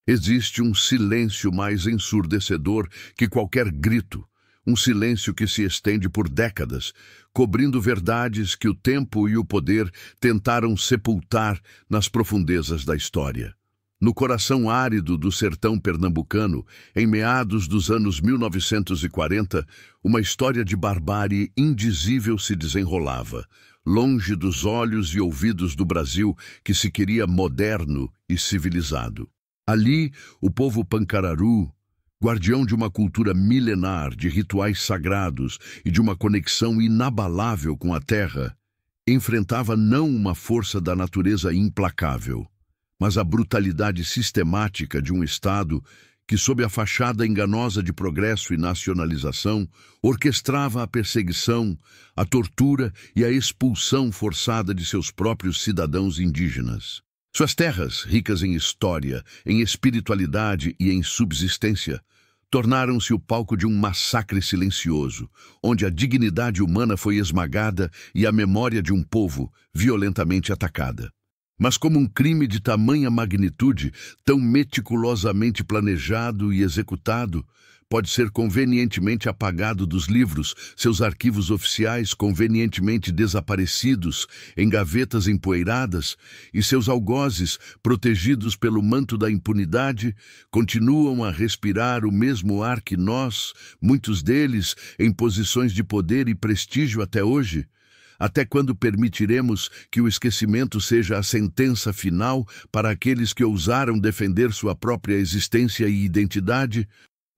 Existe um silêncio mais ensurdecedor que qualquer grito, um silêncio que se estende por décadas, cobrindo verdades que o tempo e o poder tentaram sepultar nas profundezas da história. No coração árido do sertão pernambucano, em meados dos anos 1940, uma história de barbárie indizível se desenrolava, longe dos olhos e ouvidos do Brasil que se queria moderno e civilizado. Ali, o povo Pancararu, guardião de uma cultura milenar, de rituais sagrados e de uma conexão inabalável com a terra, enfrentava não uma força da natureza implacável, mas a brutalidade sistemática de um Estado que, sob a fachada enganosa de progresso e nacionalização, orquestrava a perseguição, a tortura e a expulsão forçada de seus próprios cidadãos indígenas. Suas terras, ricas em história, em espiritualidade e em subsistência, tornaram-se o palco de um massacre silencioso, onde a dignidade humana foi esmagada e a memória de um povo violentamente atacada. Mas como um crime de tamanha magnitude, tão meticulosamente planejado e executado, pode ser convenientemente apagado dos livros, seus arquivos oficiais convenientemente desaparecidos em gavetas empoeiradas, e seus algozes, protegidos pelo manto da impunidade, continuam a respirar o mesmo ar que nós, muitos deles em posições de poder e prestígio até hoje? Até quando permitiremos que o esquecimento seja a sentença final para aqueles que ousaram defender sua própria existência e identidade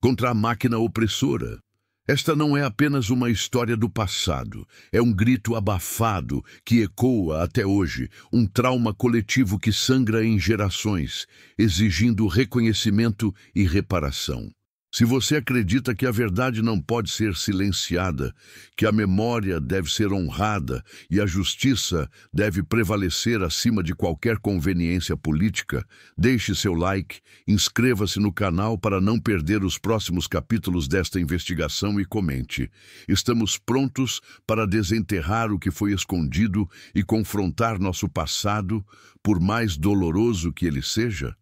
contra a máquina opressora? Esta não é apenas uma história do passado, é um grito abafado que ecoa até hoje, um trauma coletivo que sangra em gerações, exigindo reconhecimento e reparação. Se você acredita que a verdade não pode ser silenciada, que a memória deve ser honrada e a justiça deve prevalecer acima de qualquer conveniência política, deixe seu like, inscreva-se no canal para não perder os próximos capítulos desta investigação e comente. Estamos prontos para desenterrar o que foi escondido e confrontar nosso passado, por mais doloroso que ele seja.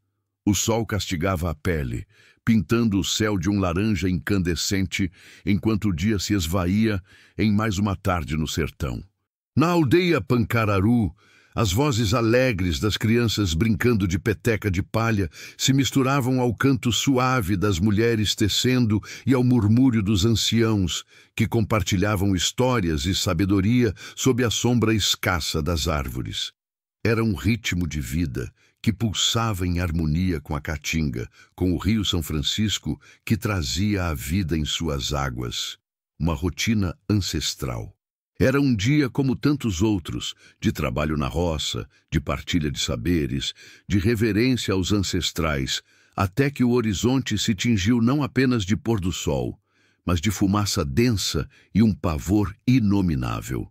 O sol castigava a pele, pintando o céu de um laranja incandescente, enquanto o dia se esvaía em mais uma tarde no sertão. Na aldeia Pancararu, as vozes alegres das crianças brincando de peteca de palha se misturavam ao canto suave das mulheres tecendo e ao murmúrio dos anciãos, que compartilhavam histórias e sabedoria sob a sombra escassa das árvores. Era um ritmo de vida que pulsava em harmonia com a Caatinga, com o rio São Francisco que trazia a vida em suas águas. Uma rotina ancestral. Era um dia como tantos outros, de trabalho na roça, de partilha de saberes, de reverência aos ancestrais, até que o horizonte se tingiu não apenas de pôr do sol, mas de fumaça densa e um pavor inominável.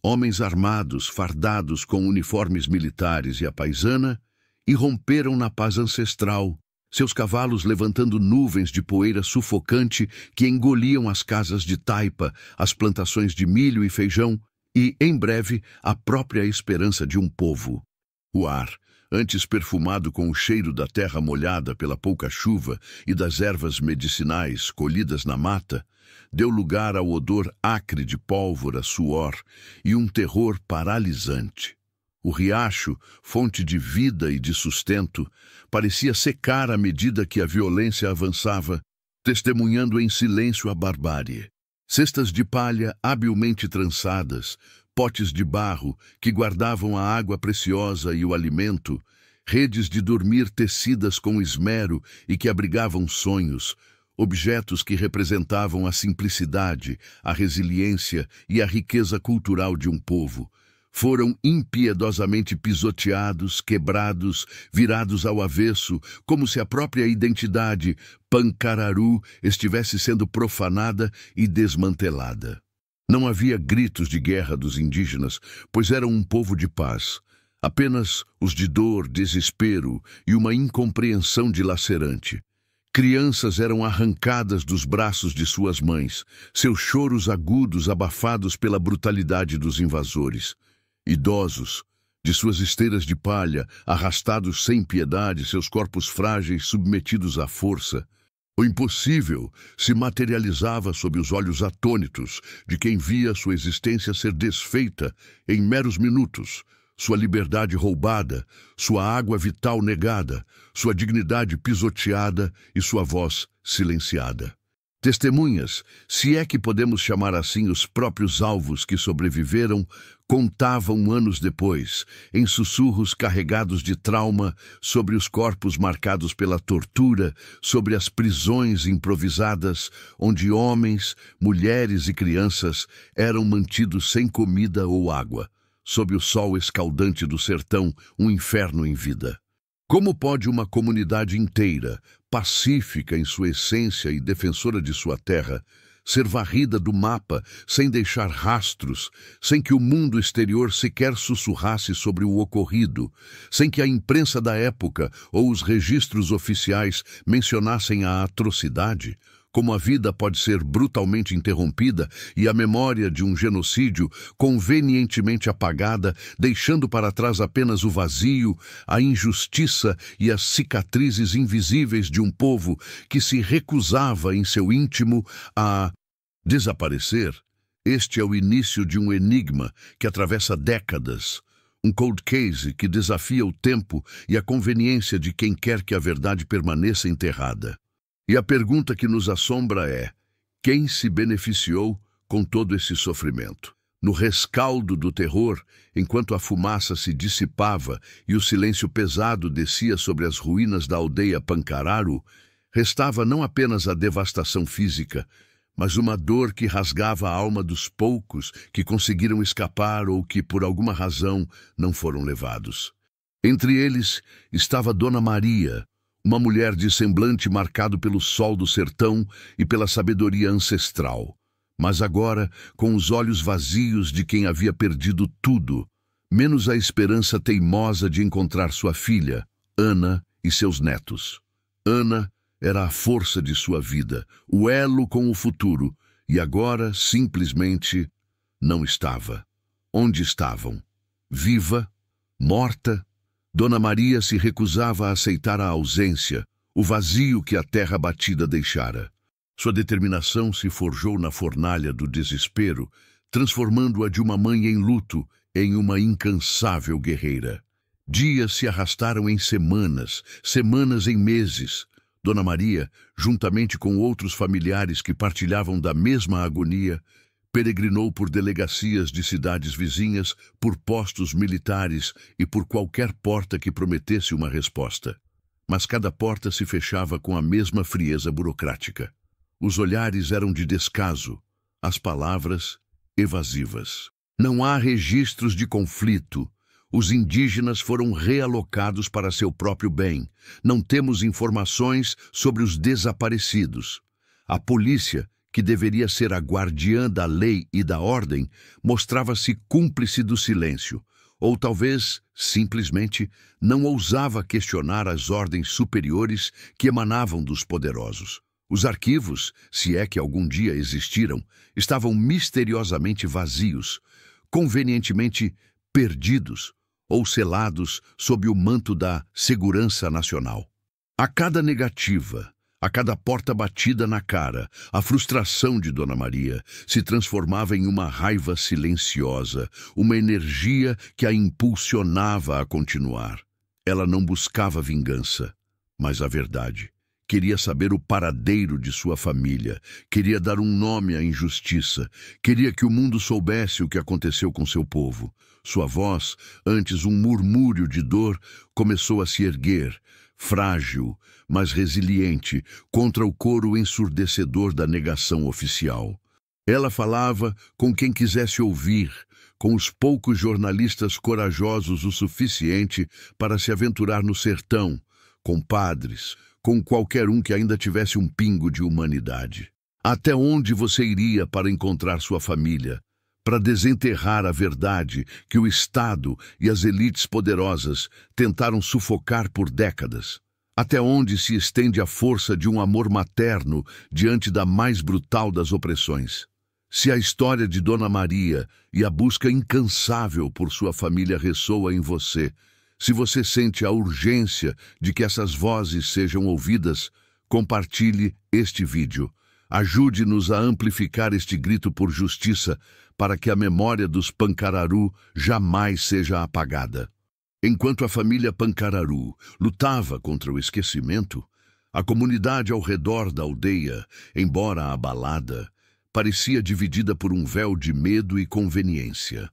Homens armados, fardados com uniformes militares e a paisana, irromperam na paz ancestral, seus cavalos levantando nuvens de poeira sufocante que engoliam as casas de taipa, as plantações de milho e feijão e, em breve, a própria esperança de um povo. O ar, antes perfumado com o cheiro da terra molhada pela pouca chuva e das ervas medicinais colhidas na mata, deu lugar ao odor acre de pólvora, suor e um terror paralisante. O riacho, fonte de vida e de sustento, parecia secar à medida que a violência avançava, testemunhando em silêncio a barbárie. Cestas de palha habilmente trançadas, potes de barro que guardavam a água preciosa e o alimento, redes de dormir tecidas com esmero e que abrigavam sonhos, objetos que representavam a simplicidade, a resiliência e a riqueza cultural de um povo, foram impiedosamente pisoteados, quebrados, virados ao avesso, como se a própria identidade Pancararu estivesse sendo profanada e desmantelada. Não havia gritos de guerra dos indígenas, pois eram um povo de paz. Apenas os de dor, desespero e uma incompreensão dilacerante. Crianças eram arrancadas dos braços de suas mães, seus choros agudos abafados pela brutalidade dos invasores. Idosos, De suas esteiras de palha, arrastados sem piedade, seus corpos frágeis submetidos à força, o impossível se materializava sob os olhos atônitos de quem via sua existência ser desfeita em meros minutos, sua liberdade roubada, sua água vital negada, sua dignidade pisoteada e sua voz silenciada. Testemunhas, se é que podemos chamar assim os próprios alvos que sobreviveram, contavam anos depois, em sussurros carregados de trauma, sobre os corpos marcados pela tortura, sobre as prisões improvisadas, onde homens, mulheres e crianças eram mantidos sem comida ou água, sob o sol escaldante do sertão, um inferno em vida. Como pode uma comunidade inteira, pacífica em sua essência e defensora de sua terra, ser varrida do mapa sem deixar rastros, sem que o mundo exterior sequer sussurrasse sobre o ocorrido, sem que a imprensa da época ou os registros oficiais mencionassem a atrocidade? Como a vida pode ser brutalmente interrompida e a memória de um genocídio convenientemente apagada, deixando para trás apenas o vazio, a injustiça e as cicatrizes invisíveis de um povo que se recusava em seu íntimo a desaparecer? Este é o início de um enigma que atravessa décadas, um cold case que desafia o tempo e a conveniência de quem quer que a verdade permaneça enterrada. E a pergunta que nos assombra é: quem se beneficiou com todo esse sofrimento? No rescaldo do terror, enquanto a fumaça se dissipava e o silêncio pesado descia sobre as ruínas da aldeia Pancararu, restava não apenas a devastação física, mas uma dor que rasgava a alma dos poucos que conseguiram escapar ou que, por alguma razão, não foram levados. Entre eles estava Dona Maria, uma mulher de semblante marcado pelo sol do sertão e pela sabedoria ancestral, mas agora com os olhos vazios de quem havia perdido tudo, menos a esperança teimosa de encontrar sua filha, Ana, e seus netos. Ana era a força de sua vida, o elo com o futuro, e agora, simplesmente, não estava. Onde estavam? Viva? Morta? Dona Maria se recusava a aceitar a ausência, o vazio que a terra batida deixara. Sua determinação se forjou na fornalha do desespero, transformando-a de uma mãe em luto em uma incansável guerreira. Dias se arrastaram em semanas, semanas em meses. Dona Maria, juntamente com outros familiares que partilhavam da mesma agonia, peregrinou por delegacias de cidades vizinhas, por postos militares e por qualquer porta que prometesse uma resposta. Mas cada porta se fechava com a mesma frieza burocrática. Os olhares eram de descaso, as palavras evasivas. Não há registros de conflito. Os indígenas foram realocados para seu próprio bem. Não temos informações sobre os desaparecidos. A polícia, que deveria ser a guardiã da lei e da ordem, mostrava-se cúmplice do silêncio, ou talvez, simplesmente, não ousava questionar as ordens superiores que emanavam dos poderosos. Os arquivos, se é que algum dia existiram, estavam misteriosamente vazios, convenientemente perdidos ou selados sob o manto da segurança nacional. A cada negativa, a cada porta batida na cara, a frustração de Dona Maria se transformava em uma raiva silenciosa, uma energia que a impulsionava a continuar. Ela não buscava vingança, mas a verdade. Queria saber o paradeiro de sua família, queria dar um nome à injustiça, queria que o mundo soubesse o que aconteceu com seu povo. Sua voz, antes um murmúrio de dor, começou a se erguer, frágil, mas resiliente, contra o coro ensurdecedor da negação oficial. Ela falava com quem quisesse ouvir, com os poucos jornalistas corajosos o suficiente para se aventurar no sertão, com padres, com qualquer um que ainda tivesse um pingo de humanidade. Até onde você iria para encontrar sua família? Para desenterrar a verdade que o Estado e as elites poderosas tentaram sufocar por décadas? Até onde se estende a força de um amor materno diante da mais brutal das opressões? Se a história de Dona Maria e a busca incansável por sua família ressoa em você, se você sente a urgência de que essas vozes sejam ouvidas, compartilhe este vídeo. Ajude-nos a amplificar este grito por justiça para que a memória dos Pancararu jamais seja apagada. Enquanto a família Pancararu lutava contra o esquecimento, a comunidade ao redor da aldeia, embora abalada, parecia dividida por um véu de medo e conveniência.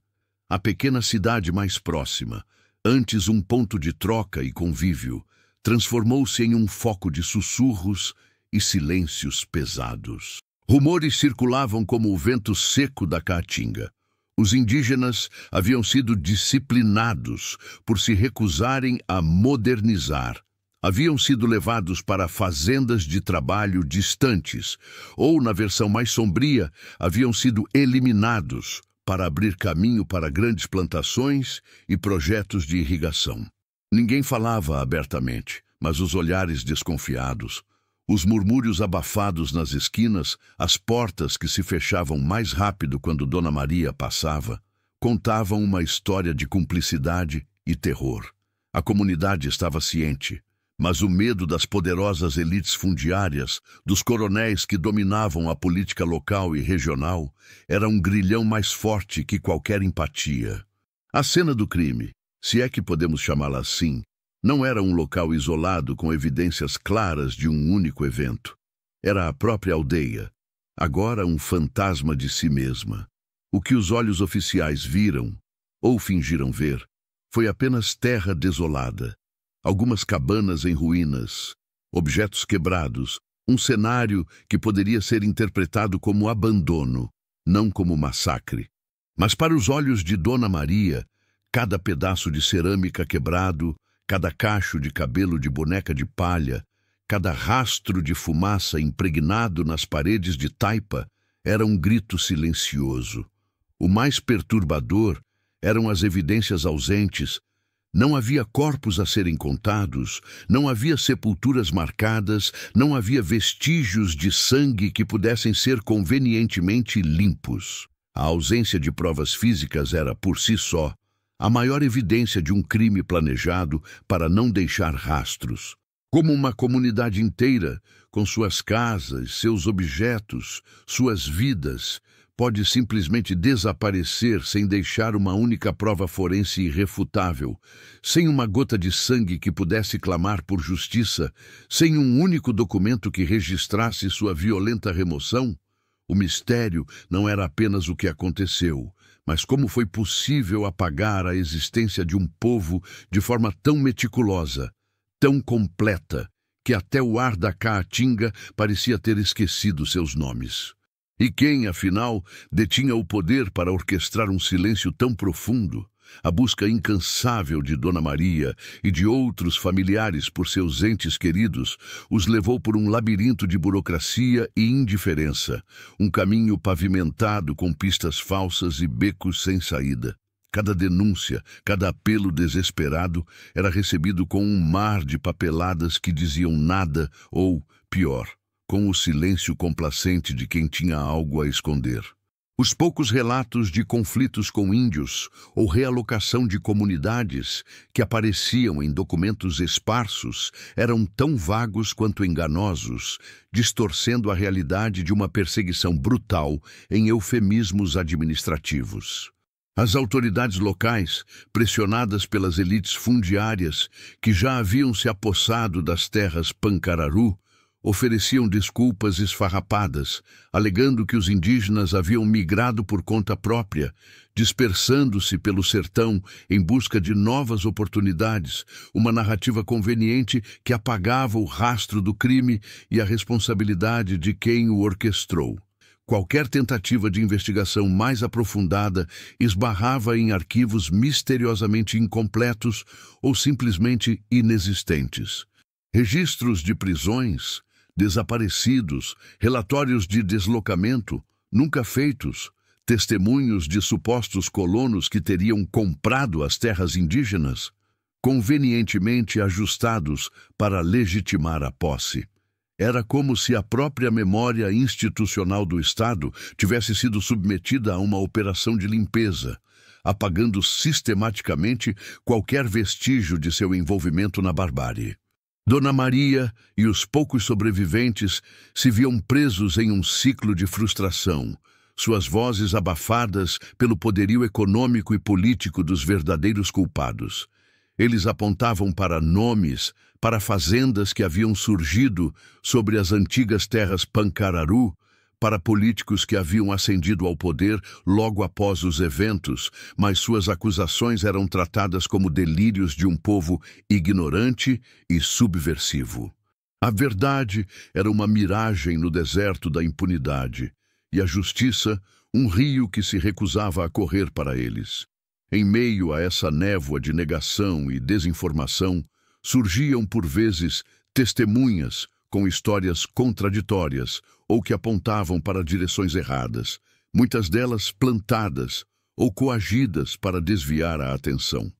A pequena cidade mais próxima, antes um ponto de troca e convívio, transformou-se em um foco de sussurros e silêncios pesados. Rumores circulavam como o vento seco da caatinga. Os indígenas haviam sido disciplinados por se recusarem a modernizar. Haviam sido levados para fazendas de trabalho distantes, ou, na versão mais sombria, haviam sido eliminados para abrir caminho para grandes plantações e projetos de irrigação. Ninguém falava abertamente, mas os olhares desconfiados, os murmúrios abafados nas esquinas, as portas que se fechavam mais rápido quando Dona Maria passava, contavam uma história de cumplicidade e terror. A comunidade estava ciente, mas o medo das poderosas elites fundiárias, dos coronéis que dominavam a política local e regional, era um grilhão mais forte que qualquer empatia. A cena do crime, se é que podemos chamá-la assim, não era um local isolado com evidências claras de um único evento. Era a própria aldeia, agora um fantasma de si mesma. O que os olhos oficiais viram, ou fingiram ver, foi apenas terra desolada, algumas cabanas em ruínas, objetos quebrados, um cenário que poderia ser interpretado como abandono, não como massacre. Mas para os olhos de Dona Maria, cada pedaço de cerâmica quebrado, cada cacho de cabelo de boneca de palha, cada rastro de fumaça impregnado nas paredes de taipa era um grito silencioso. O mais perturbador eram as evidências ausentes. Não havia corpos a serem contados, não havia sepulturas marcadas, não havia vestígios de sangue que pudessem ser convenientemente limpos. A ausência de provas físicas era, por si só, a maior evidência de um crime planejado para não deixar rastros. Como uma comunidade inteira, com suas casas, seus objetos, suas vidas, pode simplesmente desaparecer sem deixar uma única prova forense irrefutável, sem uma gota de sangue que pudesse clamar por justiça, sem um único documento que registrasse sua violenta remoção? O mistério não era apenas o que aconteceu, mas como foi possível apagar a existência de um povo de forma tão meticulosa, tão completa, que até o ar da caatinga parecia ter esquecido seus nomes. E quem, afinal, detinha o poder para orquestrar um silêncio tão profundo? A busca incansável de Dona Maria e de outros familiares por seus entes queridos os levou por um labirinto de burocracia e indiferença, um caminho pavimentado com pistas falsas e becos sem saída. Cada denúncia, cada apelo desesperado era recebido com um mar de papeladas que diziam nada ou, pior, com o silêncio complacente de quem tinha algo a esconder. Os poucos relatos de conflitos com índios ou realocação de comunidades que apareciam em documentos esparsos eram tão vagos quanto enganosos, distorcendo a realidade de uma perseguição brutal em eufemismos administrativos. As autoridades locais, pressionadas pelas elites fundiárias que já haviam se apossado das terras Pancararu, ofereciam desculpas esfarrapadas, alegando que os indígenas haviam migrado por conta própria, dispersando-se pelo sertão em busca de novas oportunidades, uma narrativa conveniente que apagava o rastro do crime e a responsabilidade de quem o orquestrou. Qualquer tentativa de investigação mais aprofundada esbarrava em arquivos misteriosamente incompletos ou simplesmente inexistentes. Registros de prisões, desaparecidos, relatórios de deslocamento, nunca feitos, testemunhos de supostos colonos que teriam comprado as terras indígenas, convenientemente ajustados para legitimar a posse. Era como se a própria memória institucional do Estado tivesse sido submetida a uma operação de limpeza, apagando sistematicamente qualquer vestígio de seu envolvimento na barbárie. Dona Maria e os poucos sobreviventes se viam presos em um ciclo de frustração, suas vozes abafadas pelo poderio econômico e político dos verdadeiros culpados. Eles apontavam para nomes, para fazendas que haviam surgido sobre as antigas terras Pancararu, para políticos que haviam ascendido ao poder logo após os eventos, mas suas acusações eram tratadas como delírios de um povo ignorante e subversivo. A verdade era uma miragem no deserto da impunidade, e a justiça, um rio que se recusava a correr para eles. Em meio a essa névoa de negação e desinformação, surgiam por vezes testemunhas com histórias contraditórias ou que apontavam para direções erradas, muitas delas plantadas ou coagidas para desviar a atenção.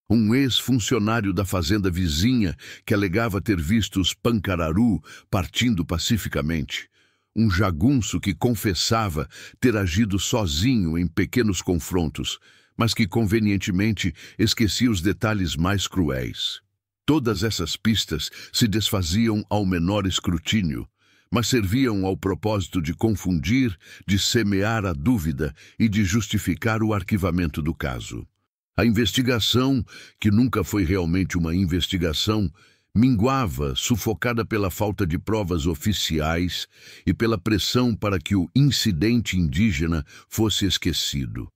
Um ex-funcionário da fazenda vizinha que alegava ter visto os Pancararu partindo pacificamente. Um jagunço que confessava ter agido sozinho em pequenos confrontos, mas que convenientemente esquecia os detalhes mais cruéis. Todas essas pistas se desfaziam ao menor escrutínio, mas serviam ao propósito de confundir, de semear a dúvida e de justificar o arquivamento do caso. A investigação, que nunca foi realmente uma investigação, minguava, sufocada pela falta de provas oficiais e pela pressão para que o incidente indígena fosse esquecido.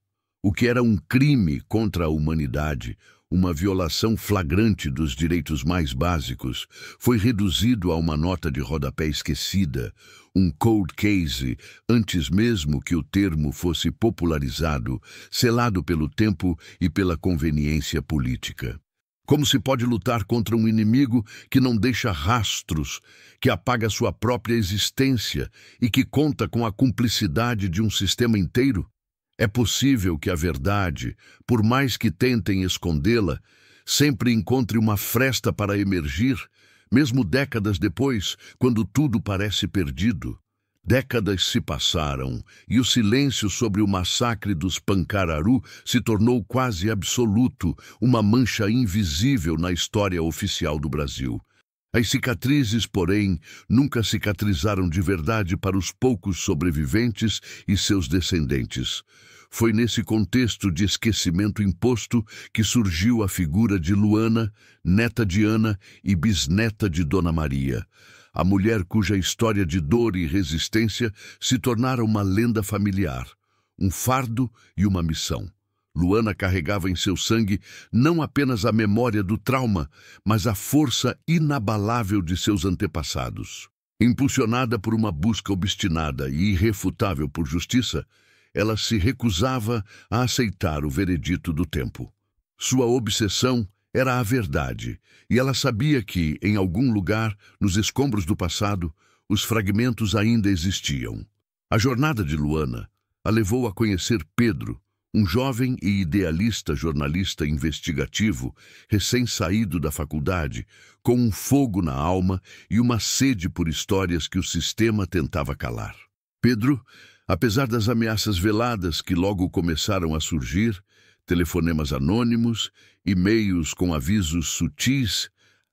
O que era um crime contra a humanidade, uma violação flagrante dos direitos mais básicos, foi reduzido a uma nota de rodapé esquecida, um cold case, antes mesmo que o termo fosse popularizado, selado pelo tempo e pela conveniência política. Como se pode lutar contra um inimigo que não deixa rastros, que apaga sua própria existência e que conta com a cumplicidade de um sistema inteiro? É possível que a verdade, por mais que tentem escondê-la, sempre encontre uma fresta para emergir, mesmo décadas depois, quando tudo parece perdido. Décadas se passaram e o silêncio sobre o massacre dos Pancararu se tornou quase absoluto, uma mancha invisível na história oficial do Brasil. As cicatrizes, porém, nunca cicatrizaram de verdade para os poucos sobreviventes e seus descendentes. Foi nesse contexto de esquecimento imposto que surgiu a figura de Luana, neta de Ana e bisneta de Dona Maria, a mulher cuja história de dor e resistência se tornara uma lenda familiar, um fardo e uma missão. Luana carregava em seu sangue não apenas a memória do trauma, mas a força inabalável de seus antepassados. Impulsionada por uma busca obstinada e irrefutável por justiça, ela se recusava a aceitar o veredito do tempo. Sua obsessão era a verdade, e ela sabia que, em algum lugar, nos escombros do passado, os fragmentos ainda existiam. A jornada de Luana a levou a conhecer Pedro, um jovem e idealista jornalista investigativo, recém-saído da faculdade, com um fogo na alma e uma sede por histórias que o sistema tentava calar. Pedro, apesar das ameaças veladas que logo começaram a surgir, telefonemas anônimos, e-mails com avisos sutis,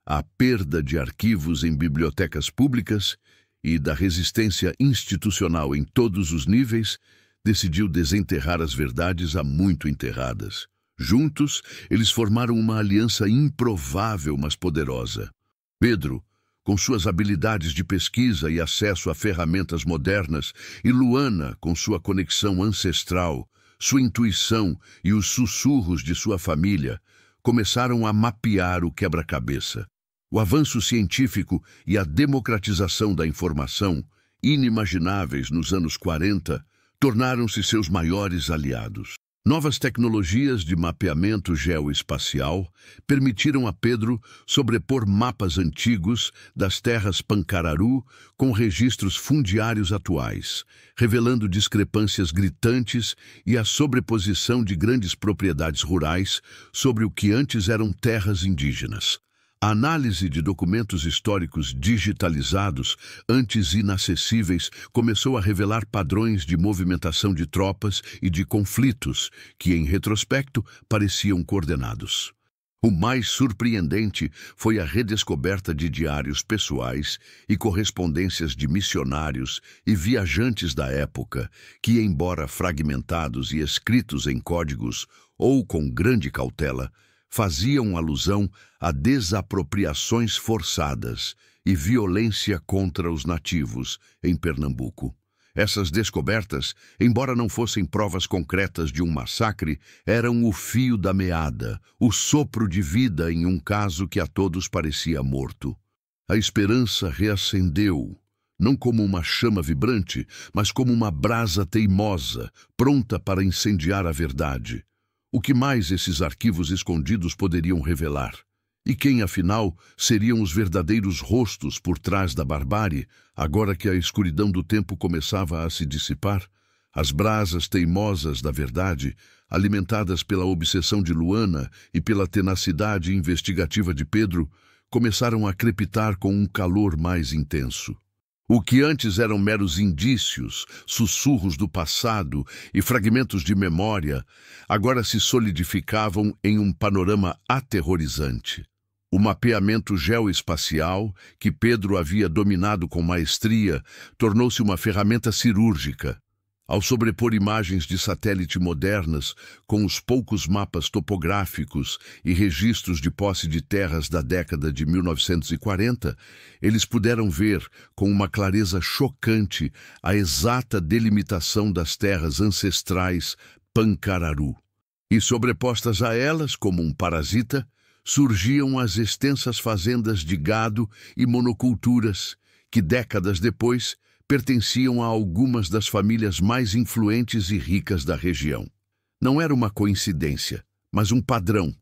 a perda de arquivos em bibliotecas públicas e da resistência institucional em todos os níveis, decidiu desenterrar as verdades há muito enterradas. Juntos, eles formaram uma aliança improvável, mas poderosa. Pedro, com suas habilidades de pesquisa e acesso a ferramentas modernas, e Luana, com sua conexão ancestral, sua intuição e os sussurros de sua família, começaram a mapear o quebra-cabeça. O avanço científico e a democratização da informação, inimagináveis nos anos 40, tornaram-se seus maiores aliados. Novas tecnologias de mapeamento geoespacial permitiram a Pedro sobrepor mapas antigos das terras Pancararu com registros fundiários atuais, revelando discrepâncias gritantes e a sobreposição de grandes propriedades rurais sobre o que antes eram terras indígenas. A análise de documentos históricos digitalizados, antes inacessíveis, começou a revelar padrões de movimentação de tropas e de conflitos que, em retrospecto, pareciam coordenados. O mais surpreendente foi a redescoberta de diários pessoais e correspondências de missionários e viajantes da época, que, embora fragmentados e escritos em códigos ou com grande cautela, faziam alusão a desapropriações forçadas e violência contra os nativos em Pernambuco. Essas descobertas, embora não fossem provas concretas de um massacre, eram o fio da meada, o sopro de vida em um caso que a todos parecia morto. A esperança reacendeu, não como uma chama vibrante, mas como uma brasa teimosa, pronta para incendiar a verdade. O que mais esses arquivos escondidos poderiam revelar? E quem, afinal, seriam os verdadeiros rostos por trás da barbárie, agora que a escuridão do tempo começava a se dissipar? As brasas teimosas da verdade, alimentadas pela obsessão de Luana e pela tenacidade investigativa de Pedro, começaram a crepitar com um calor mais intenso. O que antes eram meros indícios, sussurros do passado e fragmentos de memória, agora se solidificavam em um panorama aterrorizante. O mapeamento geoespacial, que Pedro havia dominado com maestria, tornou-se uma ferramenta cirúrgica. Ao sobrepor imagens de satélite modernas com os poucos mapas topográficos e registros de posse de terras da década de 1940, eles puderam ver, com uma clareza chocante, a exata delimitação das terras ancestrais Pancararu. E sobrepostas a elas, como um parasita, surgiam as extensas fazendas de gado e monoculturas, que décadas depois pertenciam a algumas das famílias mais influentes e ricas da região. Não era uma coincidência, mas um padrão,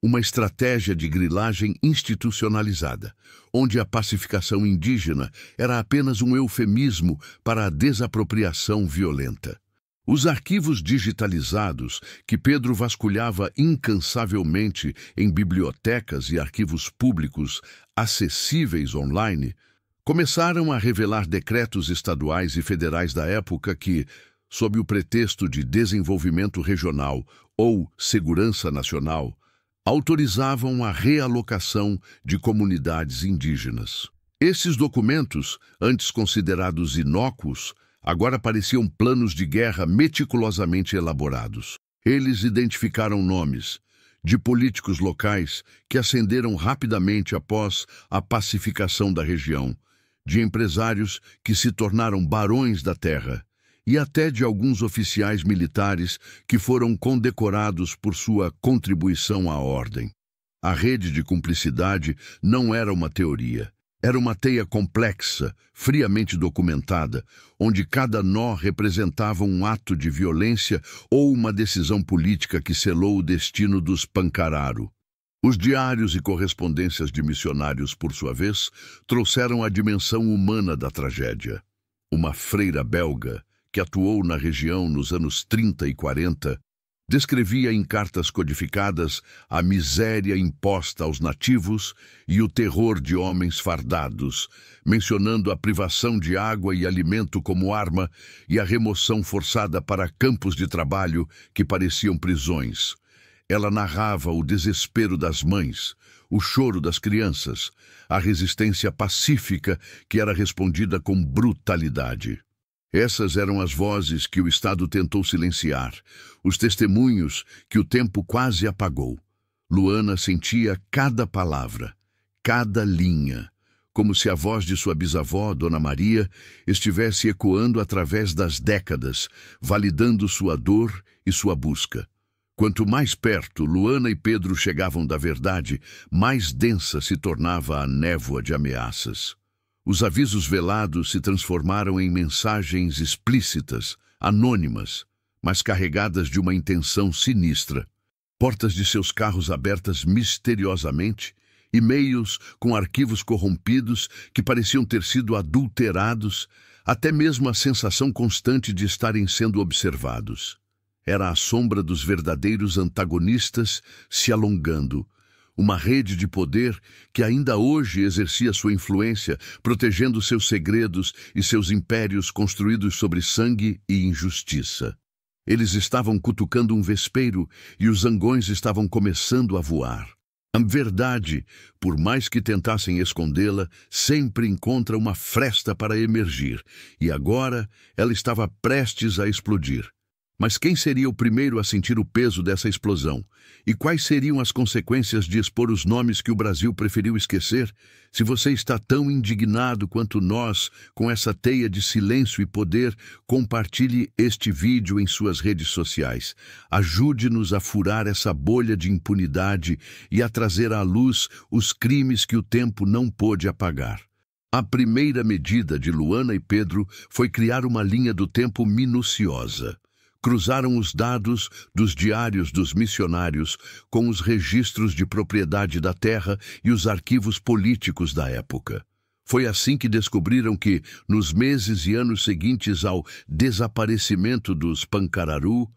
uma estratégia de grilagem institucionalizada, onde a pacificação indígena era apenas um eufemismo para a desapropriação violenta. Os arquivos digitalizados, que Pedro vasculhava incansavelmente em bibliotecas e arquivos públicos acessíveis online, começaram a revelar decretos estaduais e federais da época que, sob o pretexto de desenvolvimento regional ou segurança nacional, autorizavam a realocação de comunidades indígenas. Esses documentos, antes considerados inócuos, agora pareciam planos de guerra meticulosamente elaborados. Eles identificaram nomes de políticos locais que ascenderam rapidamente após a pacificação da região, de empresários que se tornaram barões da terra e até de alguns oficiais militares que foram condecorados por sua contribuição à ordem. A rede de cumplicidade não era uma teoria. Era uma teia complexa, friamente documentada, onde cada nó representava um ato de violência ou uma decisão política que selou o destino dos Pancararu. Os diários e correspondências de missionários, por sua vez, trouxeram a dimensão humana da tragédia. Uma freira belga, que atuou na região nos anos 30 e 40, descrevia em cartas codificadas a miséria imposta aos nativos e o terror de homens fardados, mencionando a privação de água e alimento como arma e a remoção forçada para campos de trabalho que pareciam prisões. Ela narrava o desespero das mães, o choro das crianças, a resistência pacífica que era respondida com brutalidade. Essas eram as vozes que o Estado tentou silenciar, os testemunhos que o tempo quase apagou. Luana sentia cada palavra, cada linha, como se a voz de sua bisavó, Dona Maria, estivesse ecoando através das décadas, validando sua dor e sua busca. Quanto mais perto Luana e Pedro chegavam da verdade, mais densa se tornava a névoa de ameaças. Os avisos velados se transformaram em mensagens explícitas, anônimas, mas carregadas de uma intenção sinistra. Portas de seus carros abertas misteriosamente, e-mails com arquivos corrompidos que pareciam ter sido adulterados, até mesmo a sensação constante de estarem sendo observados. Era a sombra dos verdadeiros antagonistas se alongando, uma rede de poder que ainda hoje exercia sua influência, protegendo seus segredos e seus impérios construídos sobre sangue e injustiça. Eles estavam cutucando um vespeiro e os zangões estavam começando a voar. A verdade, por mais que tentassem escondê-la, sempre encontra uma fresta para emergir, e agora ela estava prestes a explodir. Mas quem seria o primeiro a sentir o peso dessa explosão? E quais seriam as consequências de expor os nomes que o Brasil preferiu esquecer? Se você está tão indignado quanto nós com essa teia de silêncio e poder, compartilhe este vídeo em suas redes sociais. Ajude-nos a furar essa bolha de impunidade e a trazer à luz os crimes que o tempo não pôde apagar. A primeira medida de Luana e Pedro foi criar uma linha do tempo minuciosa. Cruzaram os dados dos diários dos missionários com os registros de propriedade da terra e os arquivos políticos da época. Foi assim que descobriram que, nos meses e anos seguintes ao desaparecimento dos Pancararu,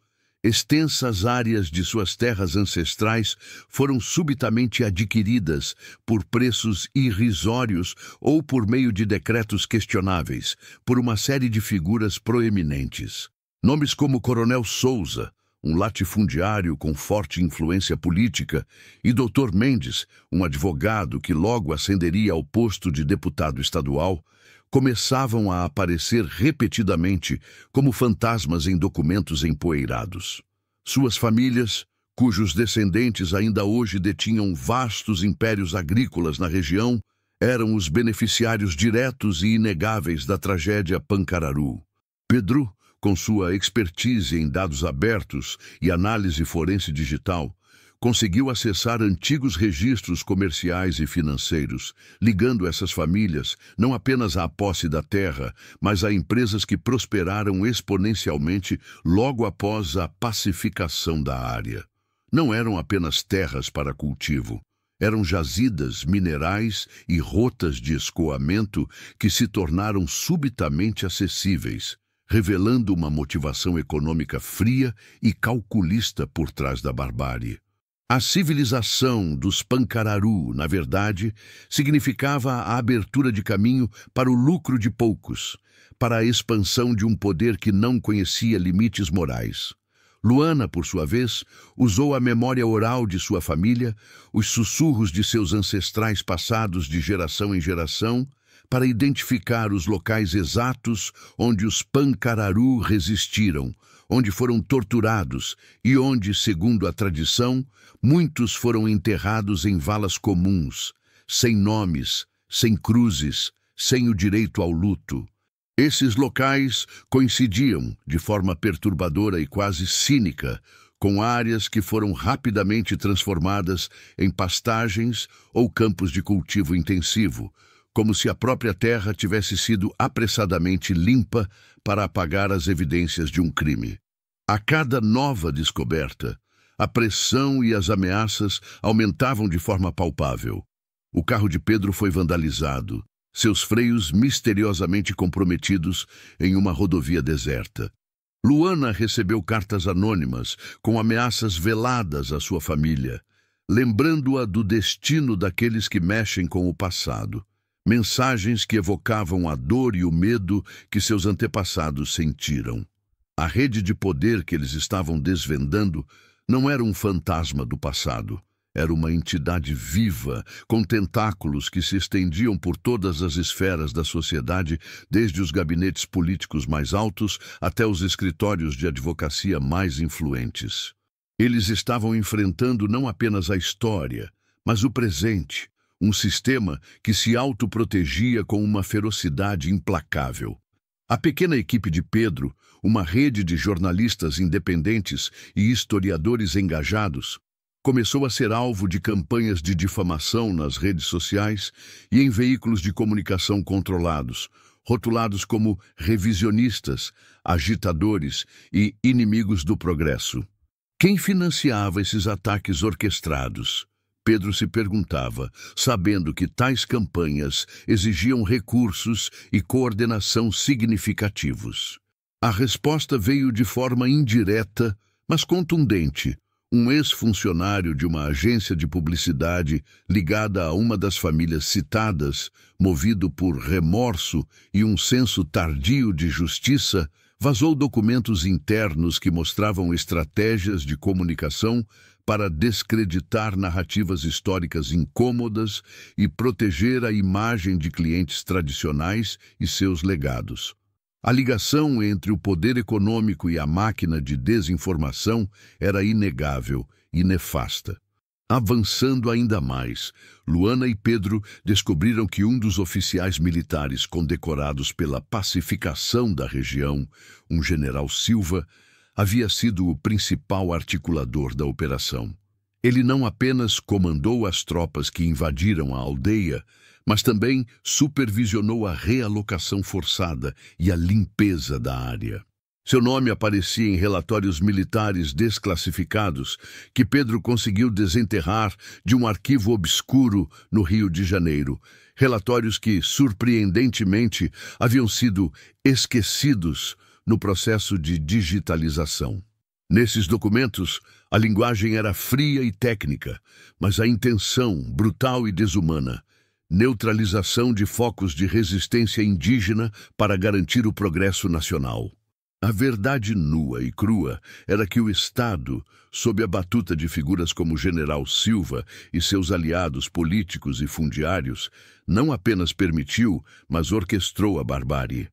extensas áreas de suas terras ancestrais foram subitamente adquiridas por preços irrisórios ou por meio de decretos questionáveis, por uma série de figuras proeminentes. Nomes como Coronel Souza, um latifundiário com forte influência política, e Dr. Mendes, um advogado que logo ascenderia ao posto de deputado estadual, começavam a aparecer repetidamente como fantasmas em documentos empoeirados. Suas famílias, cujos descendentes ainda hoje detinham vastos impérios agrícolas na região, eram os beneficiários diretos e inegáveis da tragédia Pancararu. Pedro, com sua expertise em dados abertos e análise forense digital, conseguiu acessar antigos registros comerciais e financeiros, ligando essas famílias não apenas à posse da terra, mas a empresas que prosperaram exponencialmente logo após a pacificação da área. Não eram apenas terras para cultivo. Eram jazidas minerais e rotas de escoamento que se tornaram subitamente acessíveis, revelando uma motivação econômica fria e calculista por trás da barbárie. A civilização dos Pancararu, na verdade, significava a abertura de caminho para o lucro de poucos, para a expansão de um poder que não conhecia limites morais. Luana, por sua vez, usou a memória oral de sua família, os sussurros de seus ancestrais passados de geração em geração, para identificar os locais exatos onde os Pancararu resistiram, onde foram torturados e onde, segundo a tradição, muitos foram enterrados em valas comuns, sem nomes, sem cruzes, sem o direito ao luto. Esses locais coincidiam, de forma perturbadora e quase cínica, com áreas que foram rapidamente transformadas em pastagens ou campos de cultivo intensivo, como se a própria terra tivesse sido apressadamente limpa para apagar as evidências de um crime. A cada nova descoberta, a pressão e as ameaças aumentavam de forma palpável. O carro de Pedro foi vandalizado, seus freios misteriosamente comprometidos em uma rodovia deserta. Luana recebeu cartas anônimas com ameaças veladas à sua família, lembrando-a do destino daqueles que mexem com o passado. Mensagens que evocavam a dor e o medo que seus antepassados sentiram. A rede de poder que eles estavam desvendando não era um fantasma do passado. Era uma entidade viva, com tentáculos que se estendiam por todas as esferas da sociedade, desde os gabinetes políticos mais altos até os escritórios de advocacia mais influentes. Eles estavam enfrentando não apenas a história, mas o presente. Um sistema que se autoprotegia com uma ferocidade implacável. A pequena equipe de Pedro, uma rede de jornalistas independentes e historiadores engajados, começou a ser alvo de campanhas de difamação nas redes sociais e em veículos de comunicação controlados, rotulados como revisionistas, agitadores e inimigos do progresso. Quem financiava esses ataques orquestrados? Pedro se perguntava, sabendo que tais campanhas exigiam recursos e coordenação significativos. A resposta veio de forma indireta, mas contundente. um ex-funcionário de uma agência de publicidade ligada a uma das famílias citadas, movido por remorso e um senso tardio de justiça, vazou documentos internos que mostravam estratégias de comunicação para descreditar narrativas históricas incômodas e proteger a imagem de clientes tradicionais e seus legados. A ligação entre o poder econômico e a máquina de desinformação era inegável e nefasta. Avançando ainda mais, Luana e Pedro descobriram que um dos oficiais militares condecorados pela pacificação da região, um general Silva, havia sido o principal articulador da operação. Ele não apenas comandou as tropas que invadiram a aldeia, mas também supervisionou a realocação forçada e a limpeza da área. Seu nome aparecia em relatórios militares desclassificados que Pedro conseguiu desenterrar de um arquivo obscuro no Rio de Janeiro. Relatórios que, surpreendentemente, haviam sido esquecidos no processo de digitalização. Nesses documentos, a linguagem era fria e técnica, mas a intenção brutal e desumana. Neutralização de focos de resistência indígena para garantir o progresso nacional. A verdade nua e crua era que o Estado, sob a batuta de figuras como o general Silva e seus aliados políticos e fundiários, não apenas permitiu, mas orquestrou a barbárie.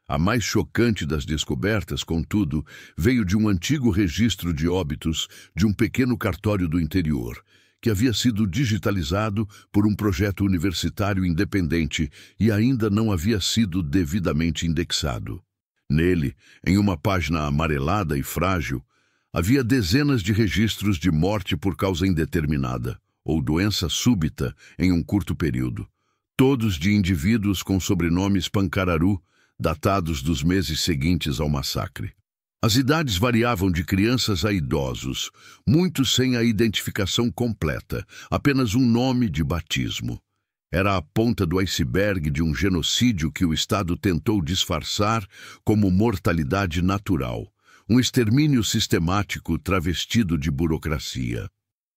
A mais chocante das descobertas, contudo, veio de um antigo registro de óbitos de um pequeno cartório do interior, que havia sido digitalizado por um projeto universitário independente e ainda não havia sido devidamente indexado. Nele, em uma página amarelada e frágil, havia dezenas de registros de morte por causa indeterminada, ou doença súbita em um curto período, todos de indivíduos com sobrenomes Pancararu, datados dos meses seguintes ao massacre. As idades variavam de crianças a idosos, muitos sem a identificação completa, apenas um nome de batismo. Era a ponta do iceberg de um genocídio que o Estado tentou disfarçar como mortalidade natural, um extermínio sistemático travestido de burocracia.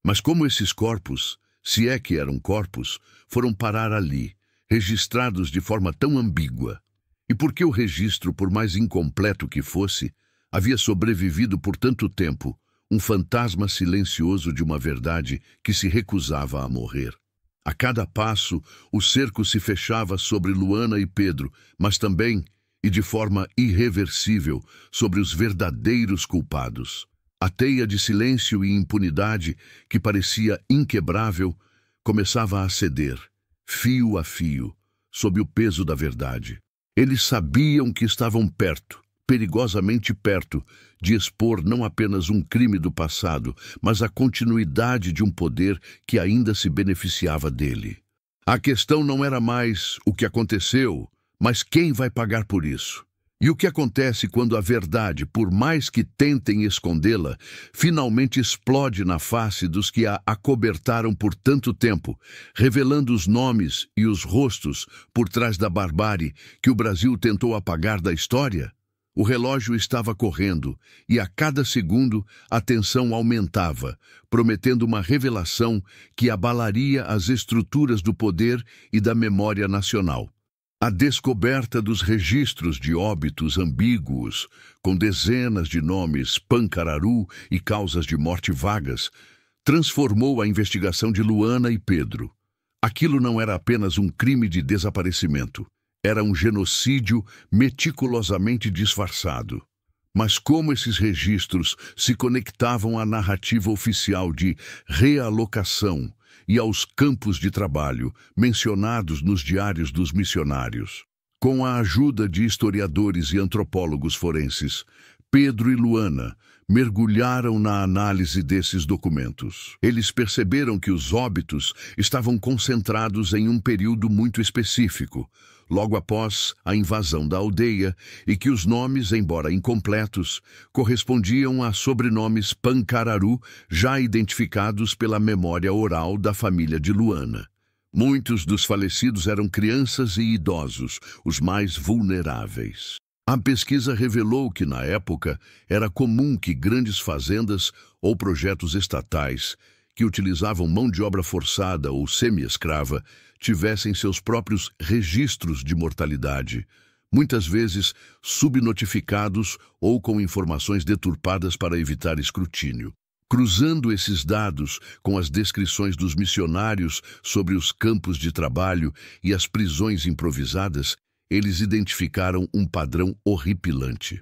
Mas como esses corpos, se é que eram corpos, foram parar ali, registrados de forma tão ambígua? E por que o registro, por mais incompleto que fosse, havia sobrevivido por tanto tempo, um fantasma silencioso de uma verdade que se recusava a morrer? A cada passo, o cerco se fechava sobre Luana e Pedro, mas também, e de forma irreversível, sobre os verdadeiros culpados. A teia de silêncio e impunidade, que parecia inquebrável, começava a ceder, fio a fio, sob o peso da verdade. Eles sabiam que estavam perto, perigosamente perto, de expor não apenas um crime do passado, mas a continuidade de um poder que ainda se beneficiava dele. A questão não era mais o que aconteceu, mas quem vai pagar por isso. E o que acontece quando a verdade, por mais que tentem escondê-la, finalmente explode na face dos que a acobertaram por tanto tempo, revelando os nomes e os rostos por trás da barbárie que o Brasil tentou apagar da história? O relógio estava correndo e a cada segundo a tensão aumentava, prometendo uma revelação que abalaria as estruturas do poder e da memória nacional. A descoberta dos registros de óbitos ambíguos, com dezenas de nomes Pancararu e causas de morte vagas, transformou a investigação de Luana e Pedro. Aquilo não era apenas um crime de desaparecimento. Era um genocídio meticulosamente disfarçado. Mas como esses registros se conectavam à narrativa oficial de realocação e aos campos de trabalho mencionados nos diários dos missionários? Com a ajuda de historiadores e antropólogos forenses, Pedro e Luana mergulharam na análise desses documentos. Eles perceberam que os óbitos estavam concentrados em um período muito específico, logo após a invasão da aldeia, e que os nomes, embora incompletos, correspondiam a sobrenomes Pancararu já identificados pela memória oral da família de Luana. Muitos dos falecidos eram crianças e idosos, os mais vulneráveis. A pesquisa revelou que, na época, era comum que grandes fazendas ou projetos estatais que utilizavam mão de obra forçada ou semi-escrava tivessem seus próprios registros de mortalidade, muitas vezes subnotificados ou com informações deturpadas para evitar escrutínio. Cruzando esses dados com as descrições dos missionários sobre os campos de trabalho e as prisões improvisadas, eles identificaram um padrão horripilante.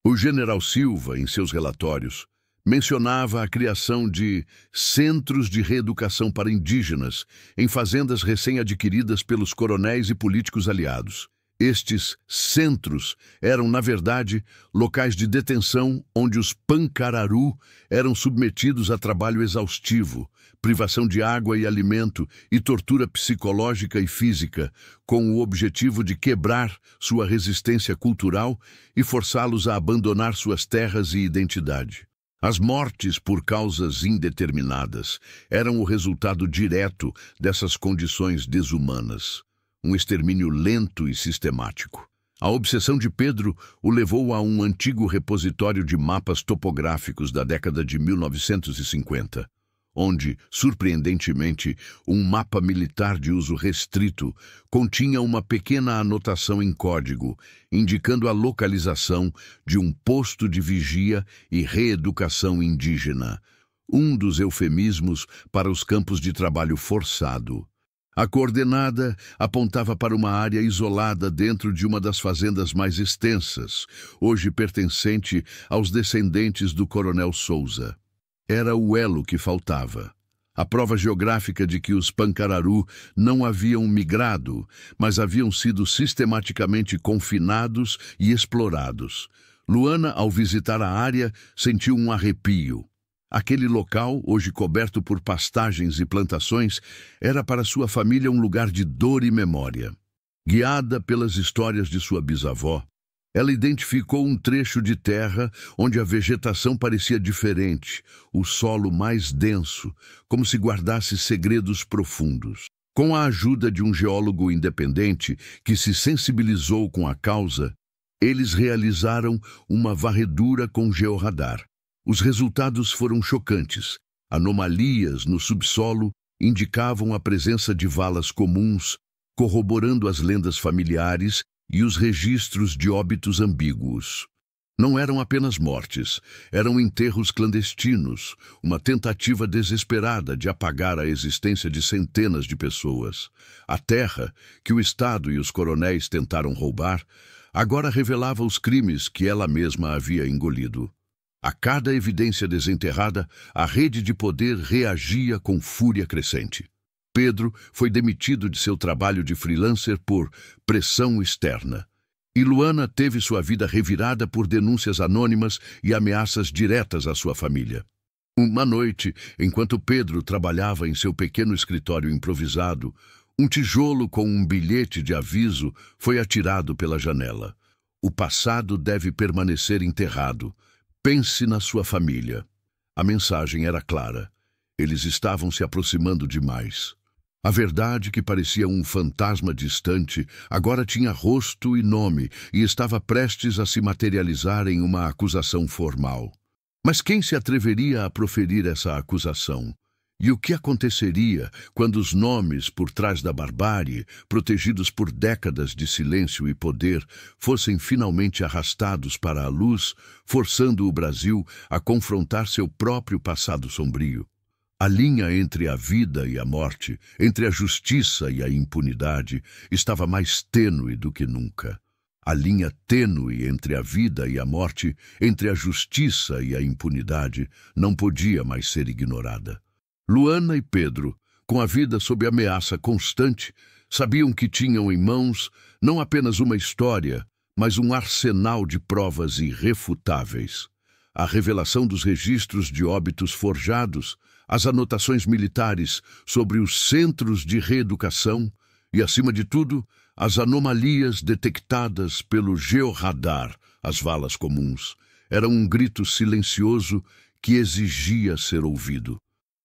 O general Silva, em seus relatórios, mencionava a criação de centros de reeducação para indígenas em fazendas recém-adquiridas pelos coronéis e políticos aliados. Estes centros eram, na verdade, locais de detenção onde os pancararu eram submetidos a trabalho exaustivo, privação de água e alimento e tortura psicológica e física, com o objetivo de quebrar sua resistência cultural e forçá-los a abandonar suas terras e identidade. As mortes por causas indeterminadas eram o resultado direto dessas condições desumanas. Um extermínio lento e sistemático. A obsessão de Pedro o levou a um antigo repositório de mapas topográficos da década de 1950, onde, surpreendentemente, um mapa militar de uso restrito continha uma pequena anotação em código, indicando a localização de um posto de vigia e reeducação indígena, um dos eufemismos para os campos de trabalho forçado. A coordenada apontava para uma área isolada dentro de uma das fazendas mais extensas, hoje pertencente aos descendentes do coronel Souza. Era o elo que faltava. A prova geográfica de que os pancararu não haviam migrado, mas haviam sido sistematicamente confinados e explorados. Luana, ao visitar a área, sentiu um arrepio. Aquele local, hoje coberto por pastagens e plantações, era para sua família um lugar de dor e memória. Guiada pelas histórias de sua bisavó, ela identificou um trecho de terra onde a vegetação parecia diferente, o solo mais denso, como se guardasse segredos profundos. Com a ajuda de um geólogo independente que se sensibilizou com a causa, eles realizaram uma varredura com georradar. Os resultados foram chocantes. Anomalias no subsolo indicavam a presença de valas comuns, corroborando as lendas familiares e os registros de óbitos ambíguos. Não eram apenas mortes, eram enterros clandestinos, uma tentativa desesperada de apagar a existência de centenas de pessoas. A terra, que o Estado e os coronéis tentaram roubar, agora revelava os crimes que ela mesma havia engolido. A cada evidência desenterrada, a rede de poder reagia com fúria crescente. Pedro foi demitido de seu trabalho de freelancer por pressão externa. E Luana teve sua vida revirada por denúncias anônimas e ameaças diretas à sua família. Uma noite, enquanto Pedro trabalhava em seu pequeno escritório improvisado, um tijolo com um bilhete de aviso foi atirado pela janela. O passado deve permanecer enterrado. Pense na sua família. A mensagem era clara. Eles estavam se aproximando demais. A verdade, que parecia um fantasma distante, agora tinha rosto e nome e estava prestes a se materializar em uma acusação formal. Mas quem se atreveria a proferir essa acusação? E o que aconteceria quando os nomes por trás da barbárie, protegidos por décadas de silêncio e poder, fossem finalmente arrastados para a luz, forçando o Brasil a confrontar seu próprio passado sombrio? A linha entre a vida e a morte, entre a justiça e a impunidade, estava mais tênue do que nunca. A linha tênue entre a vida e a morte, entre a justiça e a impunidade, não podia mais ser ignorada. Luana e Pedro, com a vida sob ameaça constante, sabiam que tinham em mãos não apenas uma história, mas um arsenal de provas irrefutáveis. A revelação dos registros de óbitos forjados, as anotações militares sobre os centros de reeducação e, acima de tudo, as anomalias detectadas pelo georradar, as valas comuns, eram um grito silencioso que exigia ser ouvido.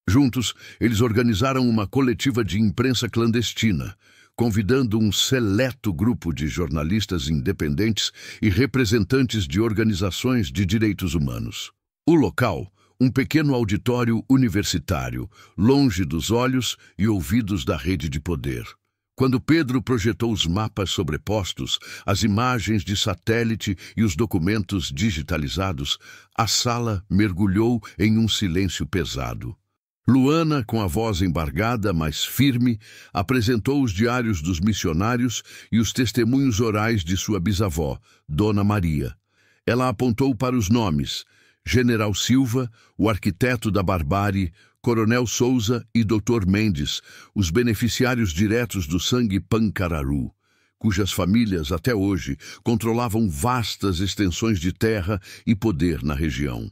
Juntos, eles organizaram uma coletiva de imprensa clandestina, convidando um seleto grupo de jornalistas independentes e representantes de organizações de direitos humanos. O local, um pequeno auditório universitário, longe dos olhos e ouvidos da rede de poder. Quando Pedro projetou os mapas sobrepostos, as imagens de satélite e os documentos digitalizados, a sala mergulhou em um silêncio pesado. Luana, com a voz embargada, mas firme, apresentou os diários dos missionários e os testemunhos orais de sua bisavó, Dona Maria. Ela apontou para os nomes: General Silva, o arquiteto da barbárie, Coronel Souza e Dr. Mendes, os beneficiários diretos do sangue Pancararu, cujas famílias, até hoje, controlavam vastas extensões de terra e poder na região.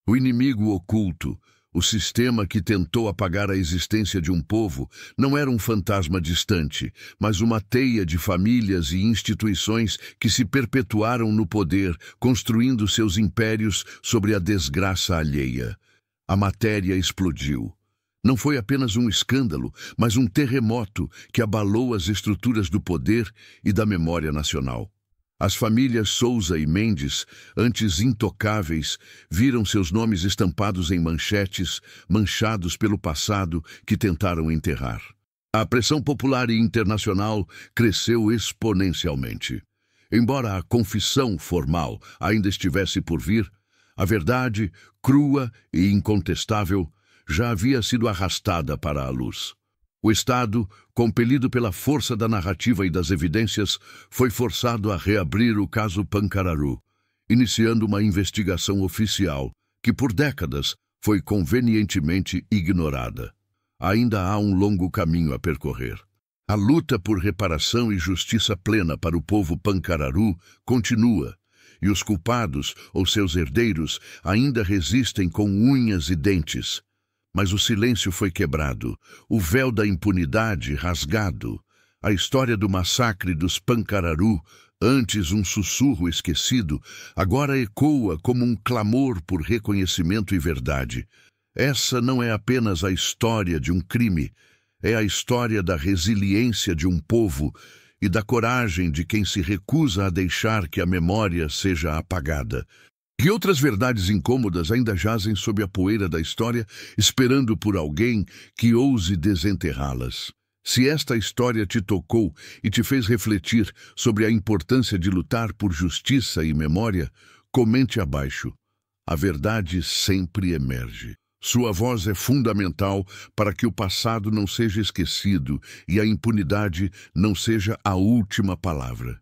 O inimigo oculto, o sistema que tentou apagar a existência de um povo, não era um fantasma distante, mas uma teia de famílias e instituições que se perpetuaram no poder, construindo seus impérios sobre a desgraça alheia. A matéria explodiu. Não foi apenas um escândalo, mas um terremoto que abalou as estruturas do poder e da memória nacional. As famílias Souza e Mendes, antes intocáveis, viram seus nomes estampados em manchetes, manchados pelo passado que tentaram enterrar. A pressão popular e internacional cresceu exponencialmente. Embora a confissão formal ainda estivesse por vir, a verdade, crua e incontestável, já havia sido arrastada para a luz. O Estado, compelido pela força da narrativa e das evidências, foi forçado a reabrir o caso Pancararu, iniciando uma investigação oficial que, por décadas, foi convenientemente ignorada. Ainda há um longo caminho a percorrer. A luta por reparação e justiça plena para o povo Pancararu continua, e os culpados, ou seus herdeiros, ainda resistem com unhas e dentes. Mas o silêncio foi quebrado, o véu da impunidade rasgado. A história do massacre dos Pancararu, antes um sussurro esquecido, agora ecoa como um clamor por reconhecimento e verdade. Essa não é apenas a história de um crime, é a história da resiliência de um povo e da coragem de quem se recusa a deixar que a memória seja apagada. E outras verdades incômodas ainda jazem sob a poeira da história, esperando por alguém que ouse desenterrá-las. Se esta história te tocou e te fez refletir sobre a importância de lutar por justiça e memória, comente abaixo. A verdade sempre emerge. Sua voz é fundamental para que o passado não seja esquecido e a impunidade não seja a última palavra.